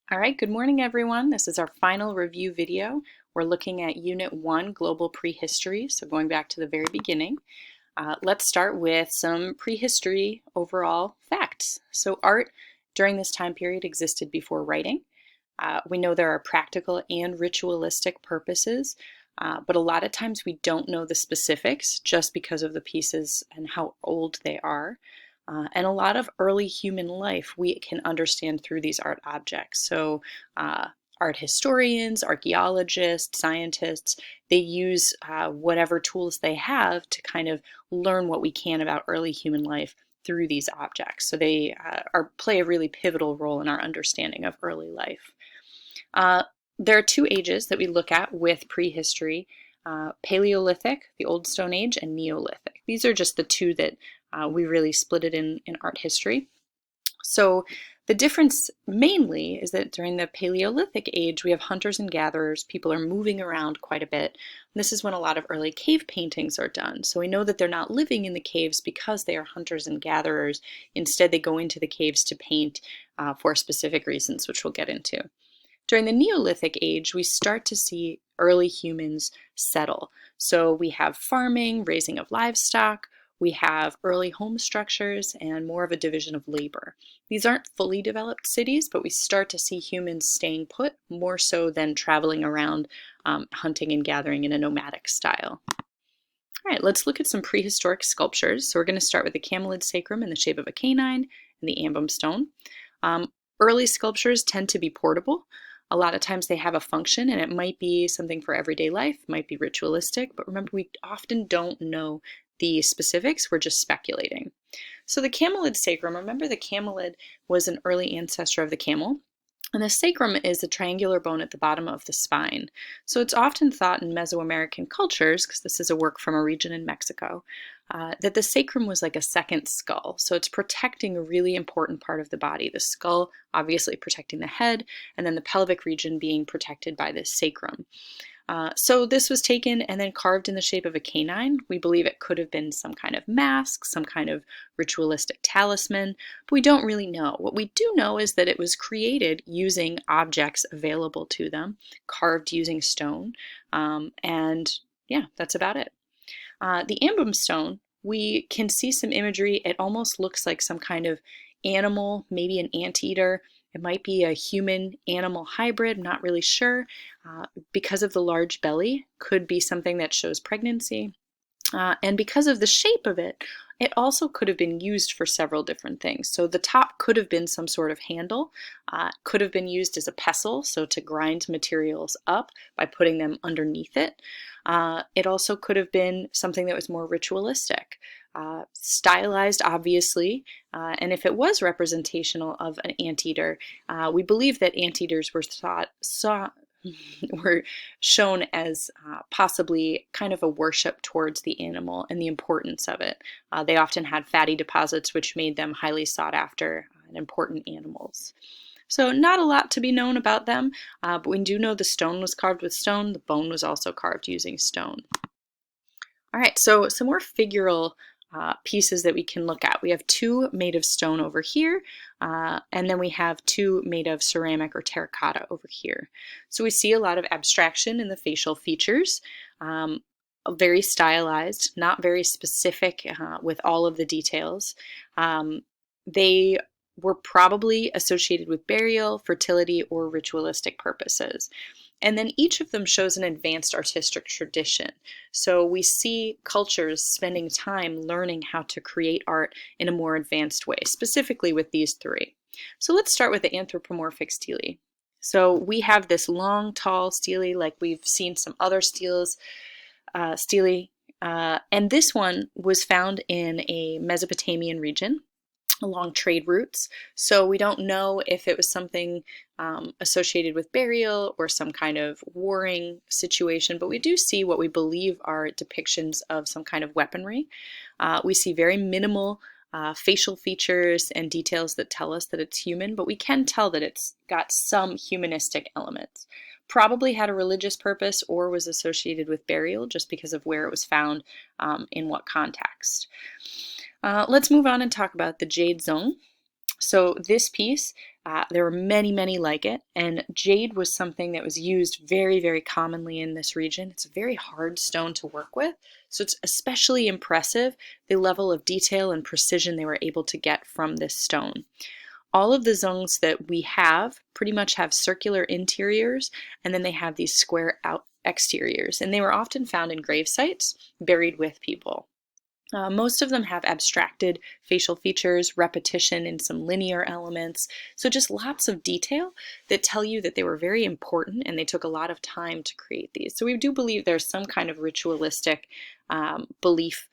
All right, good morning, everyone. This is our final review video. We're looking at Unit 1, Global Prehistory, so going back to the very beginning. Let's start with some prehistory overall facts. So art during this time period existed before writing. We know there are practical and ritualistic purposes, but a lot of times we don't know the specifics just because of the pieces and how old they are. And a lot of early human life we can understand through these art objects. So art historians, archaeologists, scientists, they use whatever tools they have to kind of learn what we can about early human life through these objects. So they play a really pivotal role in our understanding of early life. There are two ages that we look at with prehistory, Paleolithic, the Old Stone Age, and Neolithic. These are just the two that we really split it in art history. So the difference mainly is that during the Paleolithic age, we have hunters and gatherers. People are moving around quite a bit. And this is when a lot of early cave paintings are done. So we know that they're not living in the caves because they are hunters and gatherers. Instead, they go into the caves to paint for specific reasons, which we'll get into. During the Neolithic age, we start to see early humans settle. So we have farming, raising of livestock, we have early home structures, and more of a division of labor. These aren't fully developed cities, but we start to see humans staying put more so than traveling around hunting and gathering in a nomadic style. All right, let's look at some prehistoric sculptures. So we're going to start with the camelid sacrum in the shape of a canine and the ambum stone. Early sculptures tend to be portable. A lot of times they have a function, and it might be something for everyday life, might be ritualistic, but remember, we often don't know the specifics, we're just speculating. So the camelid sacrum, remember the camelid was an early ancestor of the camel, and the sacrum is a triangular bone at the bottom of the spine. So it's often thought in Mesoamerican cultures, because this is a work from a region in Mexico, that the sacrum was like a second skull. So it's protecting a really important part of the body. The skull obviously protecting the head, and then the pelvic region being protected by this sacrum. So this was taken and then carved in the shape of a canine. We believe it could have been some kind of mask, some kind of ritualistic talisman, but we don't really know. What we do know is that it was created using objects available to them, carved using stone, and yeah, that's about it. The ambum stone, we can see some imagery. It almost looks like some kind of animal, maybe an anteater. It might be a human-animal hybrid, I'm not really sure. Because of the large belly, could be something that shows pregnancy. And because of the shape of it, it also could have been used for several different things. So the top could have been some sort of handle, could have been used as a pestle, so to grind materials up by putting them underneath it. It also could have been something that was more ritualistic. Stylized, obviously, and if it was representational of an anteater, we believe that anteaters were were shown as possibly kind of a worship towards the animal and the importance of it. They often had fatty deposits, which made them highly sought after and important animals. So not a lot to be known about them, but we do know the stone was carved with stone. The bone was also carved using stone. All right, so some more figural pieces that we can look at. We have two made of stone over here, and then we have two made of ceramic or terracotta over here. So we see a lot of abstraction in the facial features, very stylized, not very specific with all of the details. They were probably associated with burial, fertility, or ritualistic purposes. And then each of them shows an advanced artistic tradition. So we see cultures spending time learning how to create art in a more advanced way, specifically with these three. So let's start with the anthropomorphic stele. So we have this long, tall stele like we've seen some other stele, and this one was found in a Mesopotamian region along trade routes. So we don't know if it was something associated with burial or some kind of warring situation, but we do see what we believe are depictions of some kind of weaponry. We see very minimal facial features and details that tell us that it's human, but we can tell that it's got some humanistic elements. Probably had a religious purpose or was associated with burial just because of where it was found in what context. Let's move on and talk about the jade zone. So this piece There were many, many like it, and jade was something that was used very, very commonly in this region. It's a very hard stone to work with, so it's especially impressive the level of detail and precision they were able to get from this stone. All of the zongs that we have pretty much have circular interiors, and then they have these square out exteriors, and they were often found in grave sites buried with people. Most of them have abstracted facial features, repetition in some linear elements, so just lots of detail that tell you that they were very important and they took a lot of time to create these. So we do believe there's some kind of ritualistic belief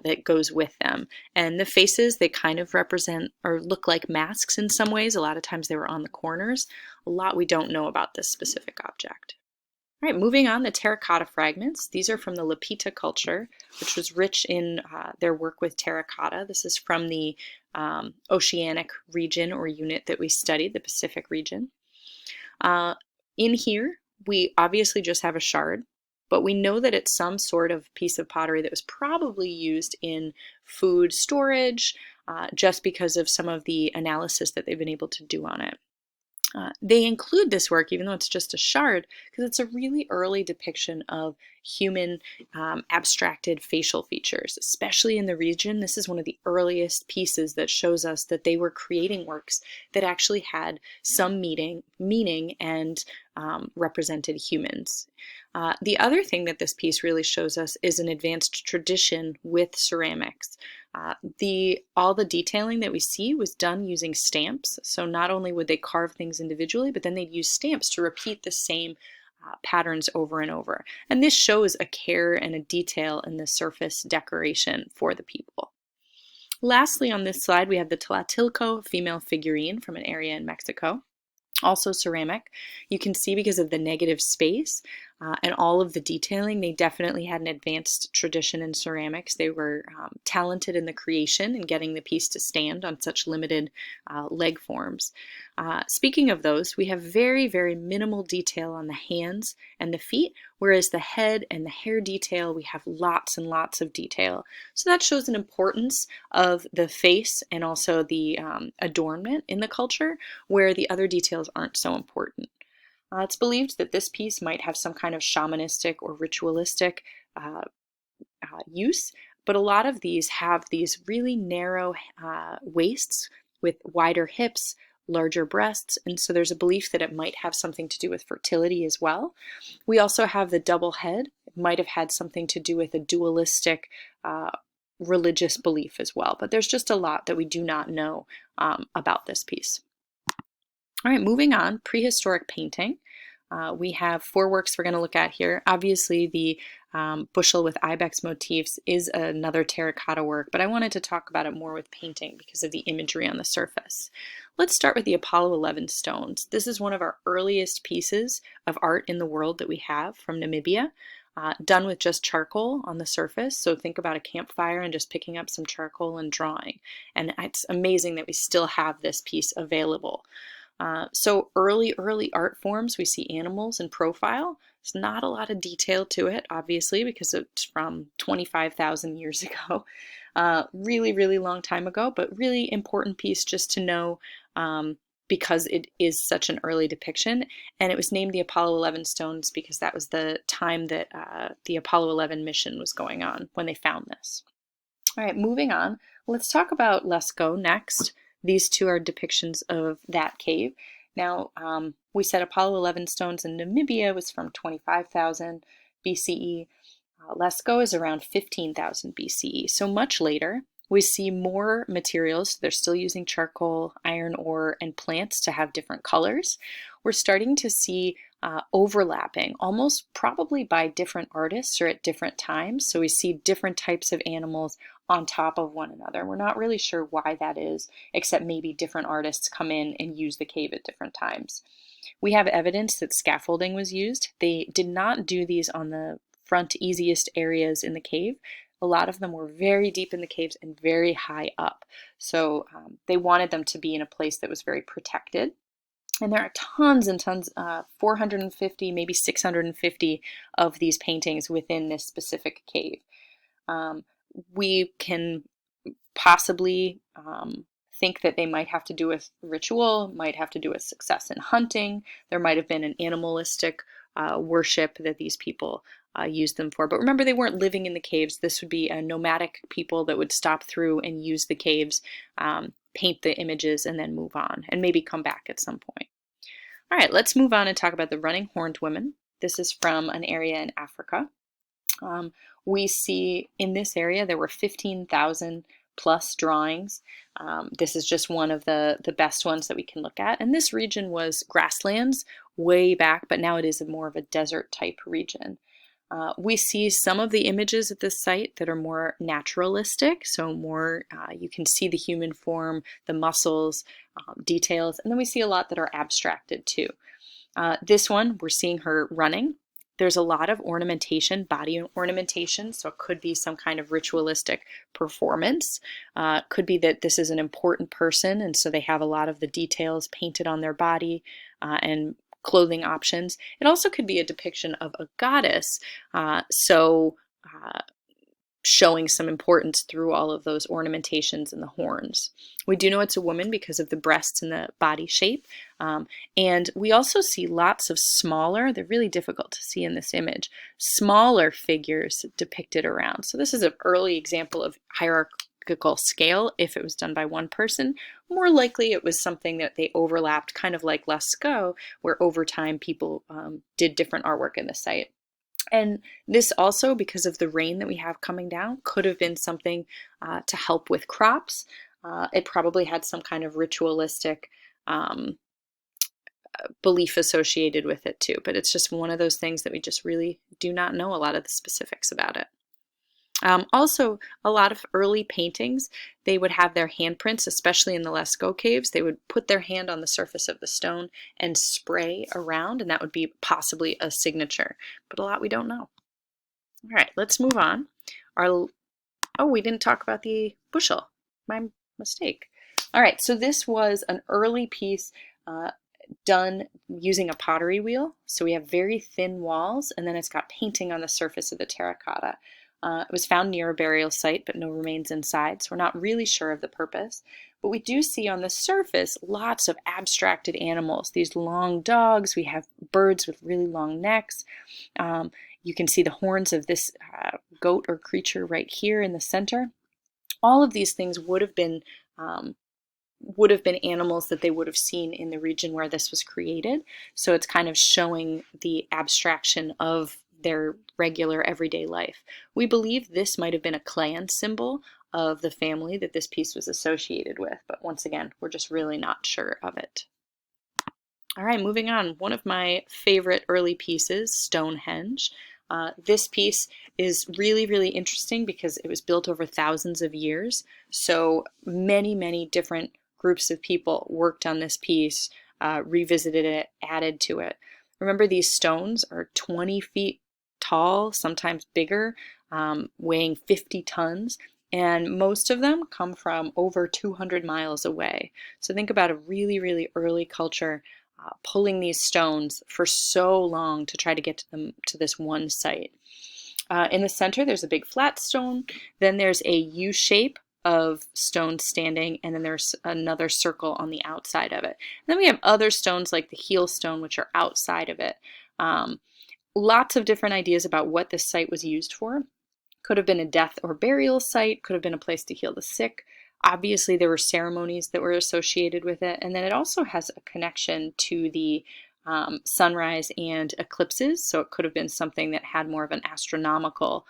that goes with them. And the faces, they kind of represent or look like masks in some ways. A lot of times they were on the corners. A lot we don't know about this specific object. All right, moving on, the terracotta fragments. These are from the Lapita culture, which was rich in their work with terracotta. This is from the oceanic region or unit that we studied, the Pacific region. In here, we obviously just have a shard, but we know that it's some sort of piece of pottery that was probably used in food storage, just because of some of the analysis that they've been able to do on it. They include this work, even though it's just a shard, because it's a really early depiction of human abstracted facial features, especially in the region. This is one of the earliest pieces that shows us that they were creating works that actually had some meaning and represented humans. The other thing that this piece really shows us is an advanced tradition with ceramics. All the detailing that we see was done using stamps. So not only would they carve things individually, but then they'd use stamps to repeat the same patterns over and over. And this shows a care and a detail in the surface decoration for the people. Lastly, on this slide, we have the Tlatilco female figurine from an area in Mexico. Also ceramic. You can see because of the negative space and all of the detailing, they definitely had an advanced tradition in ceramics. They were talented in the creation and getting the piece to stand on such limited leg forms. Speaking of those, we have very, very minimal detail on the hands and the feet, whereas the head and the hair detail, we have lots and lots of detail. So that shows an importance of the face and also the adornment in the culture, where the other details aren't so important. It's believed that this piece might have some kind of shamanistic or ritualistic use, but a lot of these have these really narrow waists with wider hips, larger breasts, and so there's a belief that it might have something to do with fertility as well. We also have the double head. It might have had something to do with a dualistic religious belief as well, but there's just a lot that we do not know about this piece. All right, moving on, prehistoric painting. We have 4 works we're going to look at here. Obviously, the bushel with ibex motifs is another terracotta work, but I wanted to talk about it more with painting because of the imagery on the surface. Let's start with the Apollo 11 stones. This is one of our earliest pieces of art in the world that we have from Namibia, done with just charcoal on the surface. So think about a campfire and just picking up some charcoal and drawing. And it's amazing that we still have this piece available. So early art forms, we see animals in profile. There's not a lot of detail to it, obviously, because it's from 25,000 years ago. Really long time ago, but really important piece just to know because it is such an early depiction. And it was named the Apollo 11 stones because that was the time that the Apollo 11 mission was going on when they found this. All right, moving on. Let's talk about Lascaux next. These 2 are depictions of that cave. Now, we said Apollo 11 stones in Namibia was from 25,000 BCE. Lascaux is around 15,000 BCE, so much later. We see more materials. They're still using charcoal, iron ore, and plants to have different colors. We're starting to see overlapping, almost probably by different artists or at different times. So we see different types of animals on top of one another. We're not really sure why that is, except maybe different artists come in and use the cave at different times. We have evidence that scaffolding was used. They did not do these on the front easiest areas in the cave. A lot of them were very deep in the caves and very high up. So they wanted them to be in a place that was very protected. And there are tons and tons, 450, maybe 650 of these paintings within this specific cave. We can possibly think that they might have to do with ritual, might have to do with success in hunting. There might have been an animalistic worship that these people used them for. But remember, they weren't living in the caves. This would be a nomadic people that would stop through and use the caves, paint the images, and then move on, and maybe come back at some point. All right, let's move on and talk about the running horned women. This is from an area in Africa. We see in this area there were 15,000 plus drawings. This is just one of the best ones that we can look at. And this region was grasslands way back, but now it is more of a desert type region. We see some of the images at this site that are more naturalistic, so more you can see the human form, the muscles, details, and then we see a lot that are abstracted too. This one, we're seeing her running. There's a lot of ornamentation, body ornamentation, so it could be some kind of ritualistic performance. Could be that this is an important person, and so they have a lot of the details painted on their body and clothing options. It also could be a depiction of a goddess, showing some importance through all of those ornamentations and the horns. We do know it's a woman because of the breasts and the body shape. And we also see lots of smaller, they're really difficult to see in this image, smaller figures depicted around. So this is an early example of hierarchical scale. If it was done by one person, more likely it was something that they overlapped, kind of like Lascaux, where over time people did different artwork in the site. And this also, because of the rain that we have coming down, could have been something to help with crops. It probably had some kind of ritualistic belief associated with it too, but it's just one of those things that we just really do not know a lot of the specifics about it. Also, a lot of early paintings, they would have their handprints, especially in the Lascaux caves. They would put their hand on the surface of the stone and spray around, and that would be possibly a signature. But a lot we don't know. All right, let's move on. We didn't talk about the bushel. My mistake. All right, so this was an early piece done using a pottery wheel. So we have very thin walls, and then it's got painting on the surface of the terracotta. It was found near a burial site, but no remains inside, so we're not really sure of the purpose. But we do see on the surface lots of abstracted animals. These long dogs, we have birds with really long necks. You can see the horns of this goat or creature right here in the center. All of these things would have been animals that they would have seen in the region where this was created. So it's kind of showing the abstraction of their regular everyday life. We believe this might have been a clan symbol of the family that this piece was associated with, but once again, we're just really not sure of it. All right, moving on. One of my favorite early pieces, Stonehenge. This piece is really, really interesting because it was built over thousands of years. So many, many different groups of people worked on this piece, revisited it, added to it. Remember, these stones are 20 feet tall, sometimes bigger, weighing 50 tons, and most of them come from over 200 miles away. So think about a really, really early culture pulling these stones for so long to try to get to this one site. In the center, there's a big flat stone, then there's a U shape of stones standing, and then there's another circle on the outside of it. And then we have other stones like the heel stone, which are outside of it. Lots of different ideas about what this site was used for. Could have been a death or burial site, could have been a place to heal the sick. Obviously, there were ceremonies that were associated with it, and then it also has a connection to the sunrise and eclipses, so it could have been something that had more of an astronomical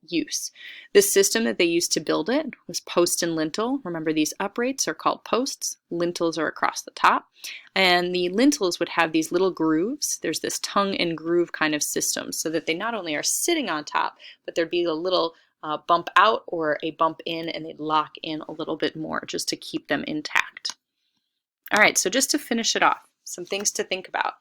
use. The system that they used to build it was post and lintel. Remember, these uprates are called posts. Lintels are across the top. And the lintels would have these little grooves. There's this tongue and groove kind of system so that they not only are sitting on top, but there'd be a little bump out or a bump in, and they'd lock in a little bit more just to keep them intact. All right, so just to finish it off, some things to think about.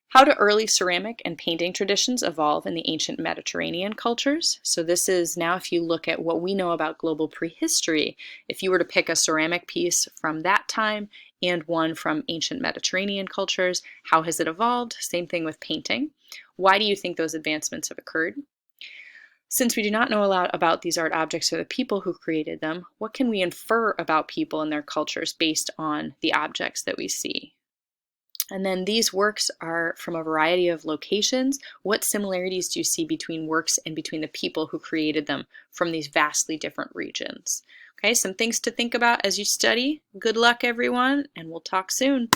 How do early ceramic and painting traditions evolve in the ancient Mediterranean cultures? So this is now, if you look at what we know about global prehistory, if you were to pick a ceramic piece from that time and one from ancient Mediterranean cultures, how has it evolved? Same thing with painting. Why do you think those advancements have occurred? Since we do not know a lot about these art objects or the people who created them, what can we infer about people and their cultures based on the objects that we see? And then these works are from a variety of locations. What similarities do you see between works and between the people who created them from these vastly different regions? Okay, some things to think about as you study. Good luck, everyone, and we'll talk soon.